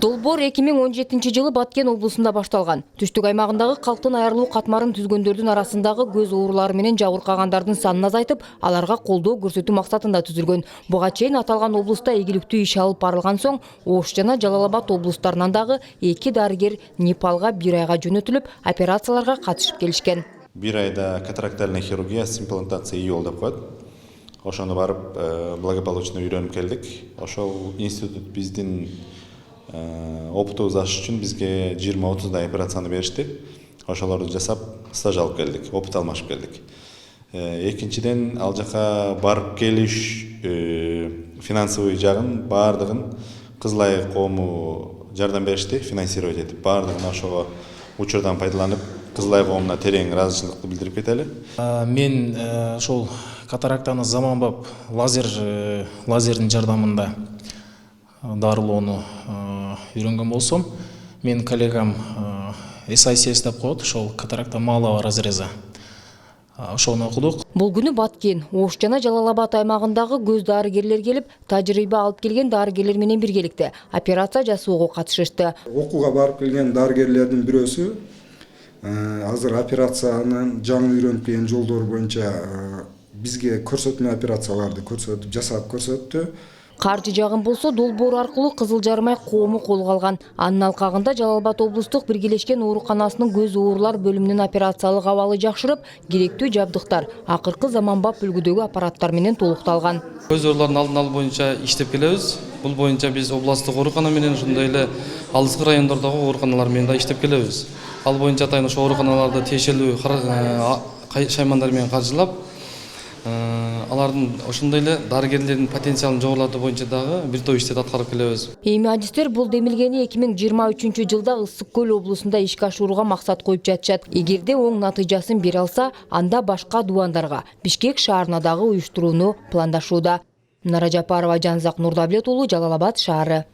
Долбоор 2017 Баткен облусунда башталган. Түштүк аймагындагы калктын айырылуу катмарын түзгөндөрдүн арасындагы көз оорулары менен жабыркагандардын санын азайтып, аларга колдоо көрсөтүү максатында түзүлгөн. Буга чейин аталган облуста ийгиликтүү иш алып барылган соң, Ош жана Жалал-Абад облустарынан дагы 2 дарыгер Непалга 1 айга жөнөтүлүп, операцияларга катышып келишкен. 1 айда катарактальная хирургия с имплантацией үй деп коет. Ошону барып благополучно үйрөнүп келдик. Ошол институт биздин опытыбыз ашыш үчүн бизге 20-30 операцияны беришти. Ошолорду жасап, стаж алып келдик, опыт алмашып келдик. Экинчиден, ал жака барып келиш финансовый жагын бардыгын Кызылай коому жардам беришти, финансировать этип, бардыгын ошого учурдан пайдаланып, Кызылай коомуна терең ыраазычылыкты билдирип кетели. Мен ошол катарактаны заманбап лазердин жардамында дарылоону үйрөнгөн болсом, мен коллегам SICS деп коет, ошол катаракта малого разреза. Ошону окудук. Бул күнү Баткен, Ош жана Жалал-Абад аймагындагы көз дарыгерлер келип, тажрыйба алып келген дарыгерлер менен биргеликте операция жасоого катышышты. Окууга барып келген дарыгерлердин бирөөсү азыр операциянын жаңы үйрөнүп келген жолдору боюнча бизге көрсөтмө операцияларды көрсөтүп, жасап көрсөттү. Каржы жагын болсо долбоор аркылуу Кызыл Жармай коому колго алган. Анын алкагында Жалал-Абад облустук биргелешкен ооруканасынын көз оорулар бөлүмүнүн операциялык абалы жакшырып, керектүү жабдыктар акыркы заманбап үлгүдөгү аппараттар менен толукталган. Көз оорулардын алдын алуу боюнча иштеп келебиз. Бул боюнча биз областтык оорукана менен ошондой эле алыскы райондордогу ооруканалар менен да иштеп келебиз. Ал боюнча атайын ошо ооруканаларды тиешелүү шаймандар менен каржылап, алардын ошондой эле дарыгерлердин потенциалын жогорулатуу боюнча дагы бир топ иштерди аткарып келебиз. Эми адистер бул демилгени 2023-жылда Ысык көл облусунда ишке ашырууга максат коюп жатышат. Эгерде оң натыйжасын бере алса, анда башка дубандарга, Бишкек шаарына дагы уюштурууну пландашууда. Нара Жапарова, Жанзак Нурдаблет уулу, Жалал-Абад шаары.